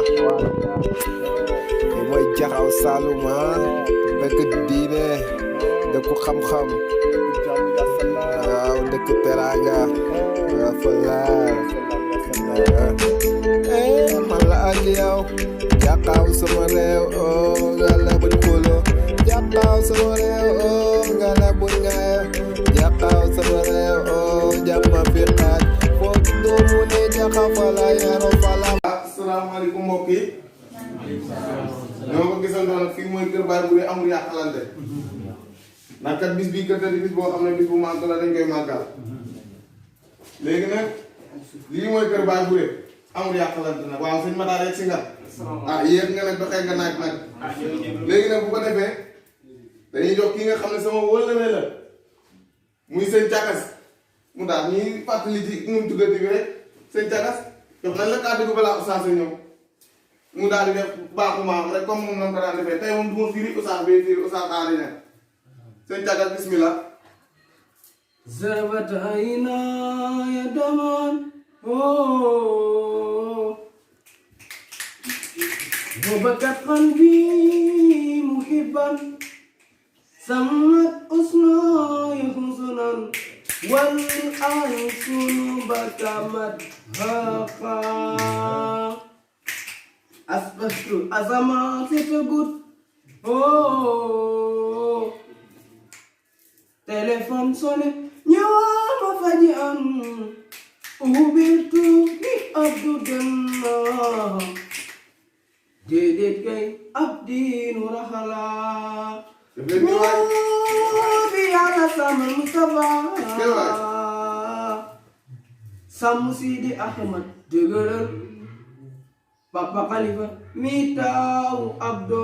li mooy Jaxaw Saloum dëkk diine dëkku xam-xam waaw dëkk teraanga falaar man la ak yow Jaxaw sama réew ngala buñ xulo Jaxaw sama réew ngala buñ ngaayo Jaxaw sama réew jàmma fi xaaj foo doomu ne Jaxaw fala yaro fala. Asalaamaaleykum mbokk yi ñoo ko gisandoon fii mooy kër Baye Boury amul yàqalante ndax kat bis bii kat di bis boo xam ne bis bu màgg la dañ koy màggal léegi nag lii mooy kër Baye Boury amul yàqalante nag waaw sëñ Matar rek si nga yéeg nga nag doxee nga naaj nag léegi nag bu ko defee dañuy jox ki nga xam ne sama wëllëre la muy sëñ Cakas mu daal ñuy fàttali ci nu mu tuddati bi rek sëñ Cakas jox nañ la kàddu gi balaa Oustaz ñëw mu daal di def baaxu maam rek comme moom noonu ko daan defee tey moom du ma firi Oustaz bay firi Oustaz aali ne sëñ Cakas bismillah. زربت عيناي دما وبكت قلبي محبا سمت أذناي حزنا والألسن بكمت هقا أصبحت أزمات تقول téléphone sonné ñëwama faji an ubirtu ni abdu dem na déedéet kay abdiinu raxala bi yàlla sàmm Mustafa sàmm Sidi Ahmad dëgëral Papa Khalifa mi taawu abdu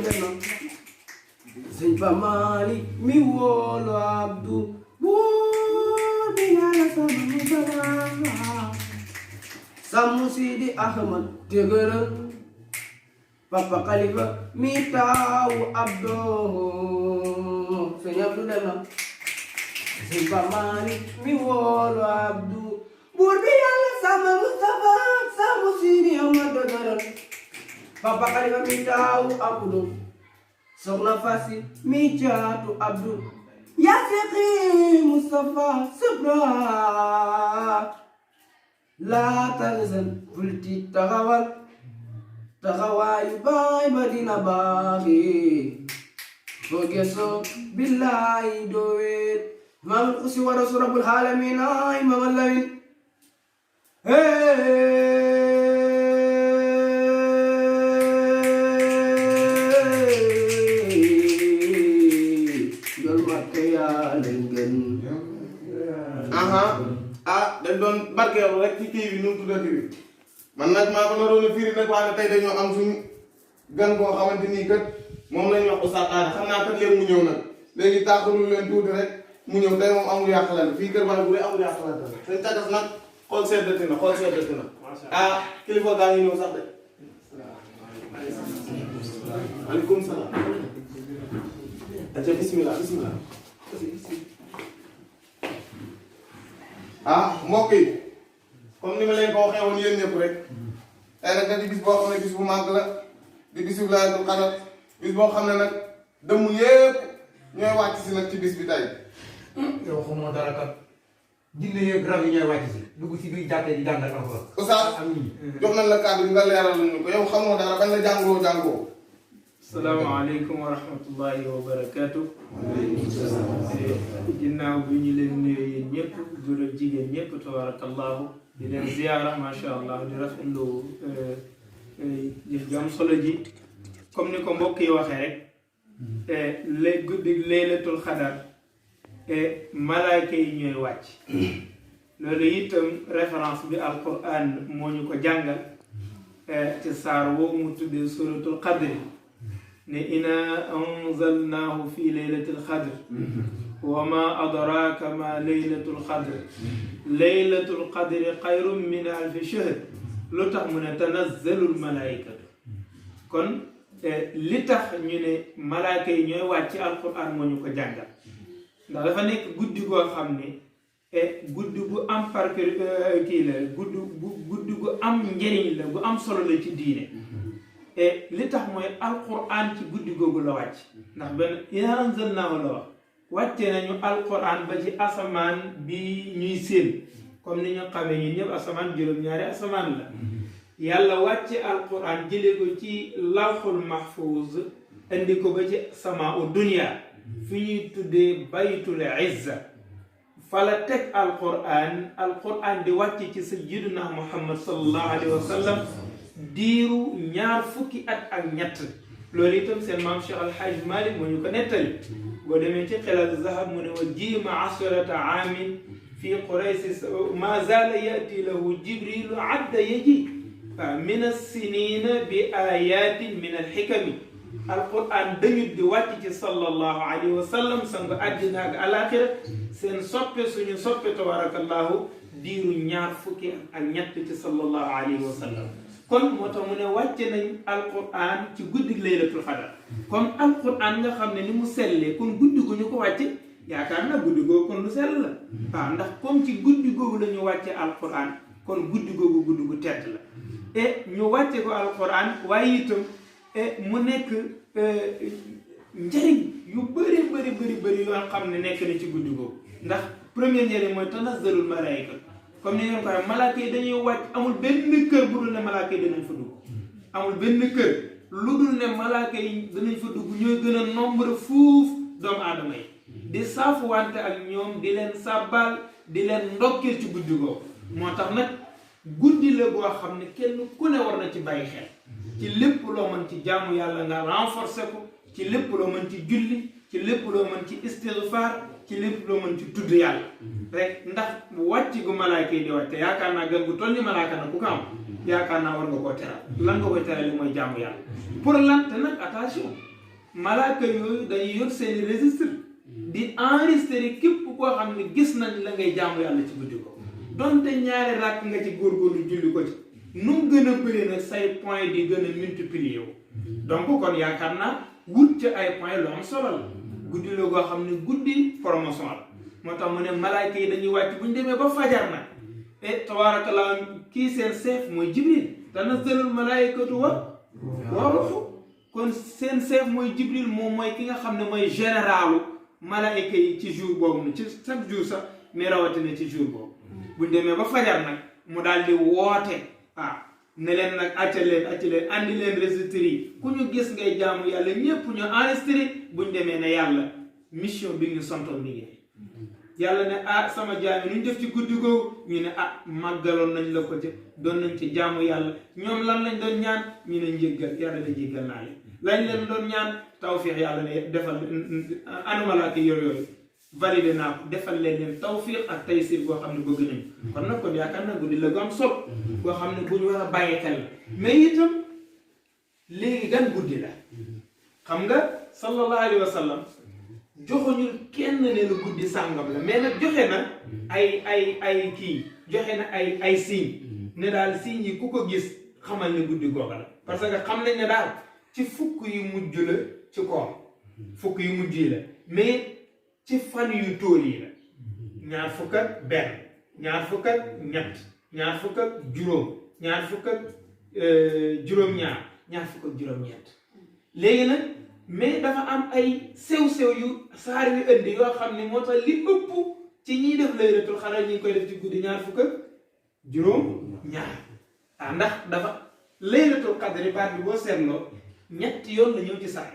dem na sëñ Ba Malick mi woolu Abdou buur bi yàlla sàmm Mustafa sàmm Sidi Ahmad dëgëral Papa Khalifa mi taawu Abdou sëñ Abdou dem na sëñ Ba Malick mi woolu Abdou buur bi yàlla sàmm Mustafa sàmm Sidi Ahmad dëgëral Papa Khalifa mi taawu Abdou soxna Fasi mi caatu Abdou yaa seqi Mustafa subra laa tanzan bul tiit taxawaayu baay ba dina baaxi boo gesoo billaahi doo weet maamul xusi wa rasul rabbul alamin ay mama lawin dañ doon barkeelu rek ci kii bi nu mu tuddati bi man nag maa ko naroon a firi nag waaye tey dañoo am suñu gan boo xamante nii kat moom la ñuy wax Oustaz Aada xam naa kat léegi mu ñëw nag léegi taaxalul leen tuuti rek mu ñëw tey moom amul yàqalante fii kër Baye Boury amul yàqalante sëñ Cakas nag xool seddati na kilifa gaa ngi ñëw sax de maaleykum salaam aca bismillah mbokk yi comme ni ma leen ko waxee woon yéen ñëpp rek tey nag di bis boo xam ne bis bu màgg la di bisu Laylatul Qadr bis boo xam ne nag dëmm yépp ñooy wàcc si nag ci bis bi tey. yow xamoo dara kat jinne yeeg rab yi ñooy wàcc si dugg si biir jàkkee di jàngal alxuraan. Oustaz jox nañ la kàddu nga leeral ñu ko yow xamoo dara bañ la jàngoo. salaamaaleykum wa rahmatullahi wa barakaatu. ginnaaw bi ñu leen nuyoo yéen ñëpp góor ak jigéen ñëpp tabarakallahu di leen ziyaara macha allah di rafetlu jam solo ji comme ni ko mbokk yi waxee rek guddi laylatul xadar malaayka yi ñooy wàcc loolu itam référence bi alquran moo ñu ko jàngal ci saar woowu mu tuddee suratul qadri ne ina anzalnaahu fi laylatil xadr wa ma adraka ma laylatul xadr laylatul qadri xayrun min alfi shahr lu tax mu ne tanazzalul malaikatu kon li tax ñu ne malaaka yi ñooy wàcc ci alquran moo ñu ko jàngal ndax dafa nekk guddi goo xam ne guddi gu am guddi gu am njëriñ la gu am solo la ci diine et li tax mooy alquran ci guddi googu la wàcc ndax benn inaa anzalnaahu la wax wàcce nañu alquran ba ci asamaan bi ñuy séen comme ni ñu xamee ñun ñëpp asamaan juróom-ñaari asamaan la yàlla wàcce alquran jëlee ko ci lawxul mahfuz indi ko ba ci sama u dunia fi ñuy tuddee baytul izza fala teg alquran di wàcc ci sayyiduna muhammad sallallahu alayhi wa sallam diiru ñaar fukki at ak ñett loolu itam seen maam Cheikh Alhaj Malik moo ñu ko nettali boo demee ci xilal zahab mu ne wa jiima asharata aamin fi quraysi ma zaala yati lahu jibrilu adda yaji min as-sinina bi ayatin min alxikami alquran dañu di wàcc ci sallallahu alayhi wa sallam sang àddina ak alaxira seen soppe suñu soppe tabarakallahu diiru ñaar fukki ak ñett ci sallallahu alayhi wa sallam kon moo tax mu ne wàcce nañ alquran ci guddi laylatul xadar kon alquran nga xam ne ni mu sellee kon guddi gu ñu ko wàcce yaakaar na guddi googu kon lu sell la waaw ndax comme ci guddi googu la ñu wàcce alquran kon guddi googu guddi gu tedd la et ñu wàcce ko alquran waaye itam mu nekk njëriñ yu bëri yoo xam ne nekk na ci guddi googu ndax premier njëriñ mooy tanazzalul malaayika comme ni ngeen ko waxee malaaka yi dañuy wàcc amul benn kër bu dul ne malaaka yi danañ fa dugg amul benn kër lu dul ne malaaka yi danañ fa dugg ñooy gën a nombre fuuf doomu aadama yi di saafuwante ak ñoom di leen sàbbaal di leen ndokkeel ci guddi googu moo tax nag guddi la boo xam ne kenn ku ne war na ci bàyyi xel ci lépp loo mën ci jaamu yàlla nga renforcer ko ci lépp loo mën ci julli ci lépp loo mën ci istighfar ci lépp loo mën ci tudd yàlla rek ndax wàcc gu malaaka yi di wàcce yaakaar naa gan gu toll ni malaaka na ku ko am yaakaar naa war nga koo teral lan nga koy teral li mooy jaamu yàlla pour lan te nag attention malaaka yooyu dañuy yor seeni registre di enregistrer képp koo xam ne gis nañ la ngay jaamu yàlla ci guddi ko donte ñaari rakk nga ci góorgóorlu julli ko ci nu mu gën a bëri nag say point di gën a multiplier wu donc kon yaakaar naa wut ci ay point lu am solo la guddi la goo xam ne guddi promotion la moo tax mu ne malaayka yi dañuy wàcc bu ñu demee ba fajar nag et tabaarakallah kii seen chef mooy jibril tanazzalul malaayikatu wa ruuhu kon seen chef mooy jibril moom mooy ki nga xam ne mooy généralu malaayka yi ci jour boobu ci chaque jour sax mais rawatina ci jour boobu bu ñu demee ba fajar nag mu daal di woote ne leen nag acca leen andi leen registre yi ku ñu gis ngay jaamu yàlla ñépp ñu enregistré bu ñu demee ne yàlla mission bi ñu santoon mi ngi yàlla ne sama jaam yi nu ñu def ci guddi googu ñu ne màggaloon nañ la ko ci doon nañ ci jaamu yàlla ñoom lan lañ doon ñaan ñu ne njéggal yàlla ne jéggal naa leen lañ leen doon ñaan tawfiix yàlla ne defal animalaaki yooyu validé naa ko defal leen tawfiq ak taysir boo xam ne bëgg nañu kon nag kon yaakaar naa guddi la gu am solo boo xam ne bu ñu war a bàyyi xel mais itam léegi gan guddi la xam nga sallallahu alayhi wa sallam joxuñu kenn ne la guddi sàngam la mais nag joxe na ay kii joxe na ay signes ne daal signes yi ku ko gis xamal ne guddi googa la parce que xam nañ ne daal ci fukk yu mujj la ci koor fukk yu mujj yi la mais ci fan yu tóol yi la ñaar fukk ak benn ñaar fukk ak ñett ñaar fukk ak juróom ñaar fukk ak juróom-ñaar ñaar fukk ak juróom-ñett léegi nag mais dafa am ay sew-sew yu saar yu indi yoo xam ne moo tax li ëpp ci ñiy def laylatul xadar ñi ngi koy def ci guddi ñaar fukk ak juróom-ñaar ndax dafa laylatul xadar baat bi boo seetloo ñetti yoon la ñëw ci saar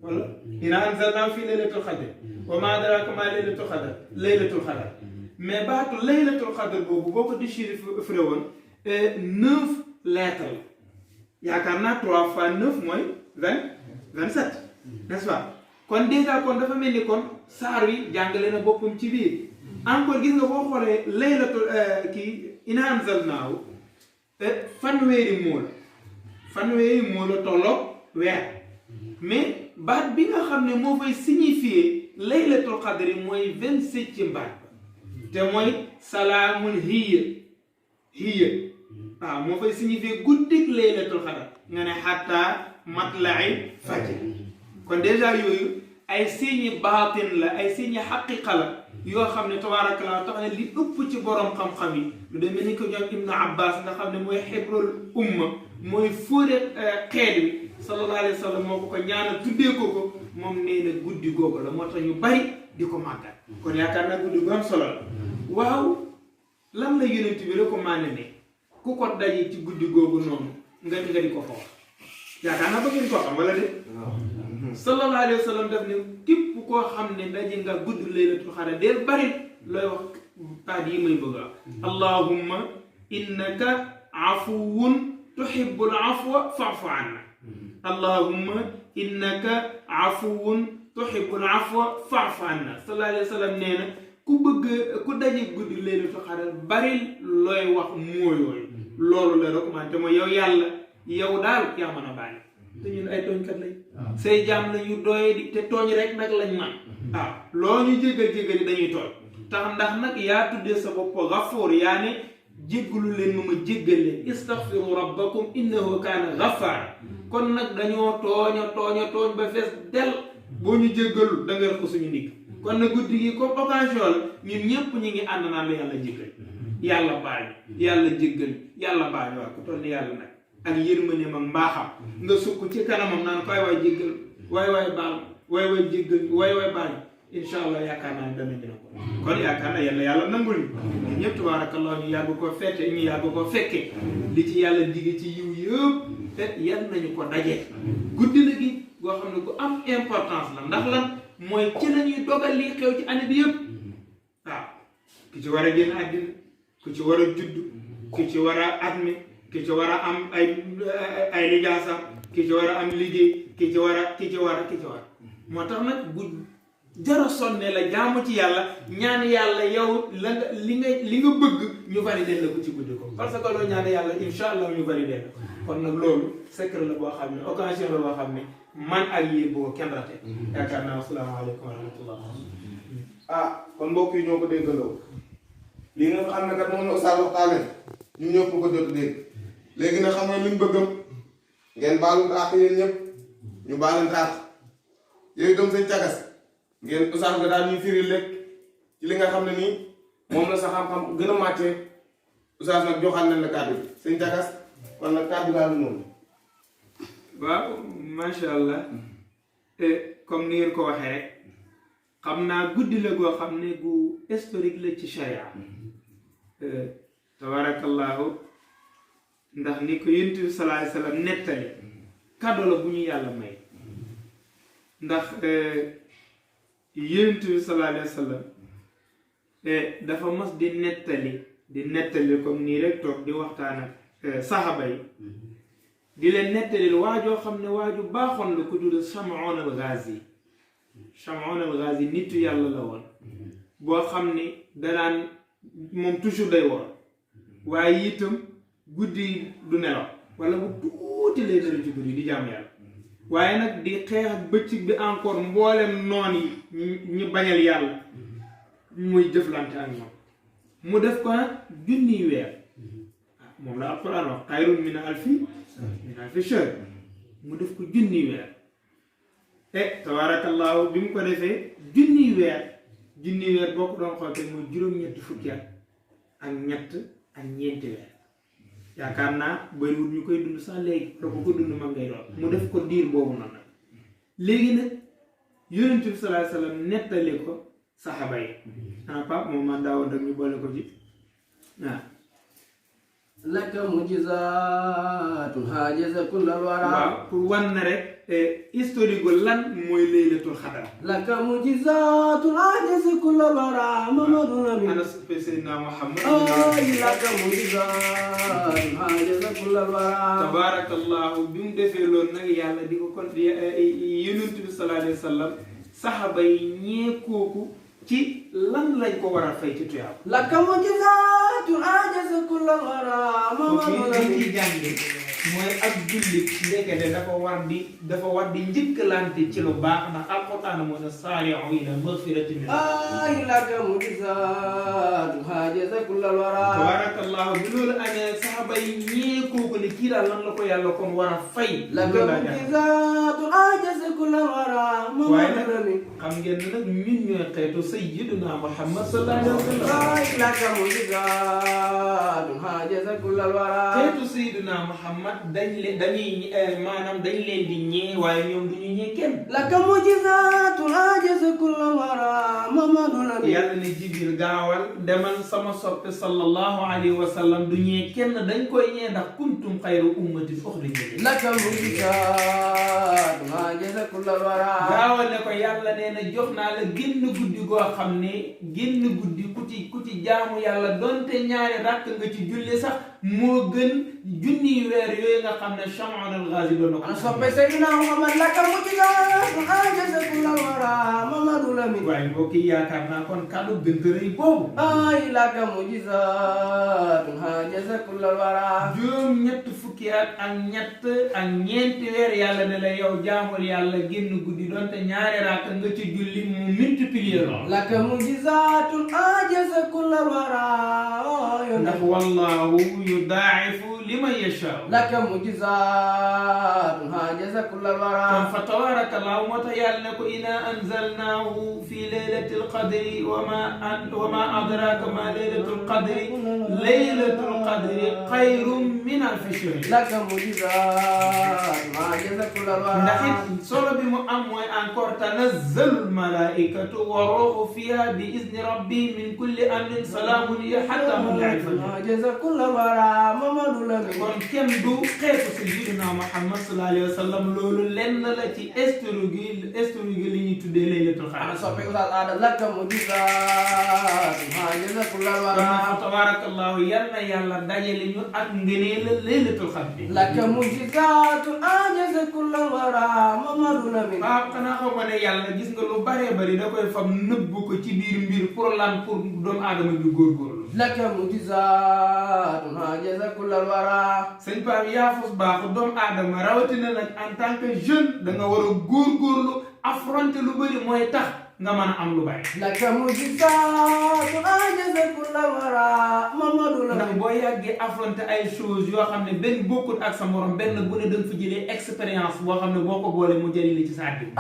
wala inaa anzalnaahu fii laylatul xadar wa maa adraaka maa laylatul xadar mais baatu laylatul xadar boobu boo ko déchiffré woon 9 lettres la yaakaar naa 3 fois 9 mooy 27 n'est-ce pas kon déjà kon dafa mel ni kon saar wi jàngale na boppam ci biir encore gis nga boo xoolee laylatul inaa anzalnaahu fanweeri moo la tolloo weer mais baat bi nga xam ne moo fay signifier laylatul qadri mooy 27 baat te mooy salaamun hiya moo fay signifier guddik laylatul qadr nga ne xataa matla'i fajr kon déjà yooyu ay signes baatin la ay signes xaqiqa la yoo xam ne tabaarakallaa tax ne li ëpp ci borom xam-xam yi lu demee ni ko ñoom Ibnu Abbas nga xam ne mooy xibrul umma mooy fóore xeet wi sallallahu alayhi wa sallam moo ko ñaanal tuddee ko moom nee na guddi googu la moo tax ñu bari di ko màggal kon yaakaar naa guddi gu am solo la waaw lan la yonent bi recommandé ne ku ko daje ci guddi googu noonu nga di ko wax yaakaar naa ba ngeen ko xam wala de sallallahu alayhi wa sallam daf ne képp koo xam ne daje nga guddi laylatul xadar del bari looy wax baat yi may bëgg a allahumma innaka afuwun tuhibbul afwa fa'fu anna allahumma innaka afuwun tuhibbul afwa fa'fu anna sallallahu alayhi wa sallam nee na ku daje guddi laylatul xadar bari looy wax mooyooyu loolu la recommandé mooy yow yàlla yow daal yaa mën a bàyyi te ñun ay tooñkat lañ say jaam la ñu doye di te tooñ rek nag lañ man waaw loo ñu jéggal jéggal dañuy tooñ tax ndax nag yaa tuddee sa bopp gafuur yaa ne jéggalu leen ma jéggal leen istaghfiru rabbakum innahu kaana ghaffara kon nag dañoo tooñ ba fees del boo ñu jéggalu da nga ko suñu ndigg kon nag guddi gi comme occasion la ñun ñëpp ñu ngi ànd naan la yàlla jéggal yàlla baal yàlla jéggal yàlla baal waaw ku toll ni yàlla nag ak yërmandeem ak mbaaxam nga sukk ci kanamam naan ko waay jéggal waay baal waay jéggal waay baal incha allah yaakaar naa ne dana dina ko kon yaakaar naa yàlla nangul ñu ñëpp tabaarakallah ñu yàgg ko fette ñu yàgg ko fekke li ci yàlla digge ci yiw yëpp te yan nañu ko daje guddi la gi goo xam ne ku am importance la ndax lan mooy ci lañuy dogal li xew ci année bi yëpp waaw ki ci war a génn àddina ku ci war a judd ku ci war a admi ki ci war a am ay lijaasa ki ci war a am liggéey ki ci war a moo tax nag bu jara sonne la jaamu ci yàlla ñaan yàlla yow la nga li nga bëgg ñu validé la ko ci guddi ko parce que loo ñaan yàlla insha allah ñu validé la kon nag loolu secret la boo xam ne occasion la boo xam ne man ak yéen boo kenn rate yaakaar naa asalaamaaleykum wa rahmatullah kon mbokk yi ñoo ko déggandoo lii nga xam ne kat moom la Oustaz waxtaane ñun ñëpp ko jot dégg léegi nag xam nga li ñu bëggam ngeen baalu àq yéen ñëpp ñu baalante àq yooyu itam sëñ Cagas ngeen Oustaz nga daal ñuy firil rek ci li nga xam ne nii moom la sa xam-xam gën a màccee Oustaz nag joxal nañ la kàddu bi sëñ Cagas kon nag kàddu daal noonu. waaw macha allah comme ni ngeen ko waxee rek xam naa guddi la goo xam ne gu historique la ci sharia tabarakallahu ndax ni ko yonent bi sallallahu alayhi wasallam nettali cadeau la bu ñu yàlla may ndax yonent bi sallallahu alayhi wasallam dafa mos di nettali comme nii rek toog di waxtaan ak saxaba yi di leen nettali waajoo xam ne waaju baaxoon la ko tudd Sham'un al-Ghazi Sham'un al-Ghazi nitu yàlla la woon boo xam ni danaan moom toujours day woor waaye itam guddi du nelaw wala bu tuuti lay dara ci guddi di jaam yàlla waaye nag di xeex ak bëccëg bi encore mboolem noon yi ñu bañal yàlla muy jëflante ak ñoom mu def ko nag junniy weer moom la alquran wax xayrun min alfi shahr mu def ko junniy weer tabarakallahu bi mu ko defee junniy weer boo ko doon xool te mooy juróom-ñetti fukki at ak ñett ak ñeenti weer yaakaar naa bëriwul ñu koy dund sax léegi te ko dund mag ngay doon mu def ko diir boobu noonu léegi nag yonent bi sallallahu alayhi wasallam nettali ko saxaba yi Pape moom man daawoon rek ñu boole ko ci waaw laka mujizaatun haajaza kullal waraa. waaw pour wan na rek historique gu lan mooy laylatul xadar. laka mujizaatun haajaza kullal waraa Mamadou Lamine. ana Seydina Muhammad. laka mujizaatun haajaza kullal waraa. tabaarakallahu bi mu defee loolu nag yàlla di ko kon yonent bi sallallahu alayhi wa sallam saxaba yi ñee kooku ci lan lañ ko war a fay ci tuyaab. laka mujizaatun haajaza kullal waraa Mamadou Lamine. mooy ak jullit ndekete dafa war di njëkkalante ci lu baax ndax alquran moo ne saari'u ila magfiratin min laka mu'jizatu hajaza kullal wara tabarakallahu bi loolu amee saxaba yi ñee kooku ne kii daal lan la ko yàlla kon war a fay laka mu'jizatu hajaza kullal wara waaye nag xam ngeen ne nag ñun ñooy xeetu sayyiduna Muhammad sallallahu alayhi wa sallam laka mu'jizatu hajaza kullal wara xeetu sayyiduna Muhammad dañuy maanaam dañ leen di ñee waaye ñoom du ñu ñee kenn laka mu'jizatu hajaza kullal wara Mamadu Lamin yàlla ne Jibril gaawal demal sama soppe sallallahu alayhi wa sallam du ñee kenn dañ koy ñee ndax kuntum xayru ummatin uxrijat laka mu'jizatu hajaza kullal wara gaawal ne ko yàlla nee na jox naa la génn guddi goo xam ne génn guddi ku ci jaamu yàlla donte ñaari rakk nga ci julli sax moo gën junniy weer yooyu nga xam ne Sham'un al-Ghazi doon na ko. soppe Seydina Muhammad laka mu'jizatu hajaza kullal wara Mamadu Lamin waaye mbokk yi yaakaar naa kon kàddu gën a rëy boobu. laka mu'jizatu hajaza kullal wara juróom ñett fukki at ak ñett ak ñeenti weer yàlla ne la yow jaamul yàlla génn guddi donte ñaari rakk nga ci julli mu multiplier lool. laka mu'jizatu hajaza kullal wara ndax wallahu yudaa'ifu liman yashaa. laka mu'jizatu hajaza kullal wara kon fa tabarakallahu moo tax yàlla ne ko inna anzalnaahu fi laylatil qadri wa ma adraaka ma laylatul qadri laylatul qadri xayrun min alfi shahr. laka mu'jizatu hajaza kullal wara ndax it solo bi mu am mooy encore tanazzalul malaa'ikatu wa ruuhu fiha bi izni rabbihim min kulli amrin salaamun hiya hattaa matla'il fajr. hajaza kullal wara Mamadu Lamin kon kenn du xeetu sayyidina Muhammad sallallahu alayhi wa sallam loolu lenn la ci histoire gi li ñuy tuddee laylatul qadr. soppe Oustaz Ada laka mu'jizatu hajaza kullal wara kon tabarakallahu yal na yàlla dajale ñu ak ngëneelal laylatul qadr. laka mu'jizatu hajaza kullal wara Mamadu Lamin waaw xanaa xam nga ne yàlla gis nga lu baree bari da koy fam nëbb ko ci biir mbir pour lan pour doomu aadama bi góorgóorlu. laka mu'jizatu hajaza kullal wara sëñ Pape yaafus baaxu doomu aadama rawatina nag en tant que jeune da nga war a góorgóorlu affronter lu bëri mooy tax nga mën a am lu bari. laka mu'jizatu hajaza kullal wara Mamadu ndax Lamin boo yàggee affronter ay choses yoo xam ne benn bokkut ak sa morom benn bu ne da nga fa jëlee expérience boo xam ne boo ko boolee mu jëriñ la ci sa àddina.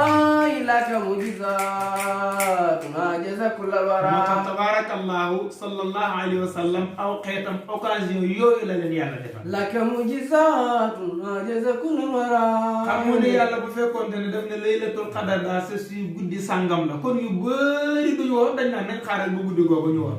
laka mu'jizatu hajaza kullal wara moo tax tabarakallahu sallallahu alayhi wa sallam aw xeetam occasion yooyu la leen yàlla defal. laka mu'jizatu hajaza kullal wara xam nga ne yàlla bu fekkoon ne daf ne laylatul qadar daa sa si guddi sàngam la kon yu bëri duñu woor dañ naan nañ xaaral bu guddi googu ñu woor.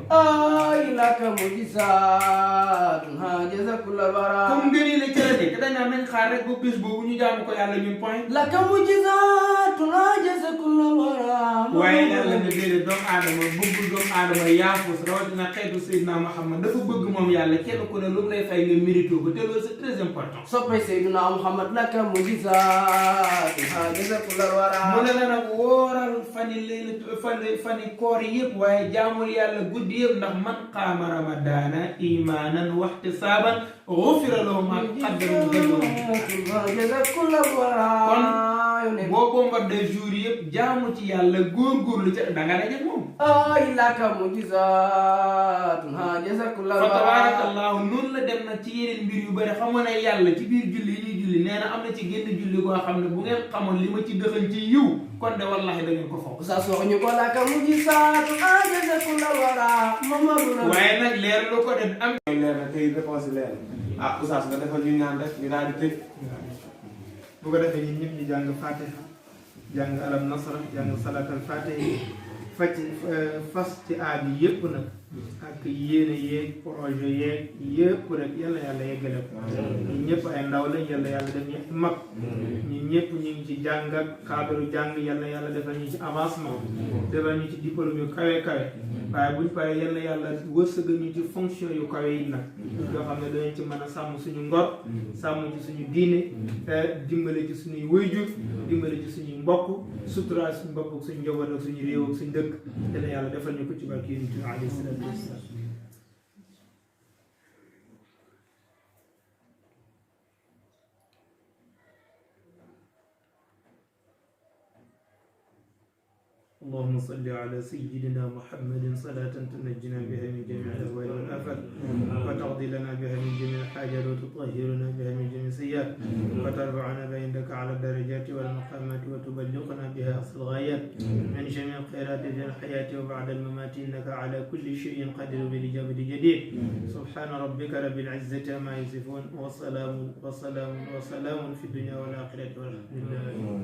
laka mu'jizatu hajaza kullal wara comme ngënee la ci la nekk dañ naan nañ xaar rek ba bés boobu ñu jaamu ko yàlla ñun point. laka mu'jizatu hajaza kullal wara waaye yàlla ne déedéet doomu aadama bëggul doomu aadama yaafus rawatina xeetu Seydina Muhammad dafa bëgg moom yàlla kenn ku ne lu mu lay fay nga mérité ko te loolu c'est très important. soppe Seydina Muhammad laka mu'jizatu hajaza kullal wara mu ne la nag wooral fani koor yëpp waaye jaamul yàlla guddi yëpp ndax man qaama ramadaana imaanan wahtisaaban ghufira lahu maa qaddama min hajaza kullal wara kon boo bombardé jour yëpp jaamu ci yàlla góorgóorlu ca da nga daje moom. laka mu'jizatu hajaza kullal fa wara tabarakallahu noonu la dem nag ci yeneen mbir yu bëri xam nga ne yàlla ci biir julli yi ñuy julli nee na am na ci génn julli goo xam ne bu ngeen xamoon li ma ci dëxañ ci yiw kon de wallahi da ngeen ko foog. sa soxñu ko laka mu'jizatu hajaza kullal wara Mamadu Lamin waaye nag leer lu ko def am. leer na tey réponse leer Oustaz nga defal ñu ñaan rek ñu daal di tëj. bu ko defee ñun ñëpp ñu jàng fatiha jàng alam nasra jàng salatal fatiha fas ci aadi yëpp nag ak yéene yeeg projet yeeg yëpp rek yàlla yàlla yeggale ko ñun ñëpp ay ndaw lañ yàlla yàlla def ñu mag ñun ñëpp ñu ngi ci jàng ak cadre jàng yàlla yàlla defal ñu ci avancement defal ñu ci diplôme yu kawe kawe waaye buñ paree yàlla yàlla wërsëgal ñu ci fonction yu kawe yi nag yoo xam ne danañ ci mën a sàmm suñu ngor sàmm ci suñu diine dimbale ci suñuy wayjur dimbale ci suñuy mbokk suturaal suñu bopp ak suñu njaboot ak suñu réew ak suñu dëkk yàlla yàlla defal ñu ko ci barke Yonent bi alayhi salaatu wasalaam اللهم صل على سيدنا محمد صلاة تنجينا بها من جميع الأهوال والآفات وتقضي لنا بها من جميع الحاجات وتطهرنا بها من جميع السيئات وترفعنا بها عندك على الدرجات والمقامات وتبلغنا بها أصل الغايات من جميع الخيرات في الحياة وبعد الممات إنك على كل شيء قدير بالإجابة جديد سبحان ربك رب العزة عما يصفون وسلام في الدنيا والآخرة والحمد لله.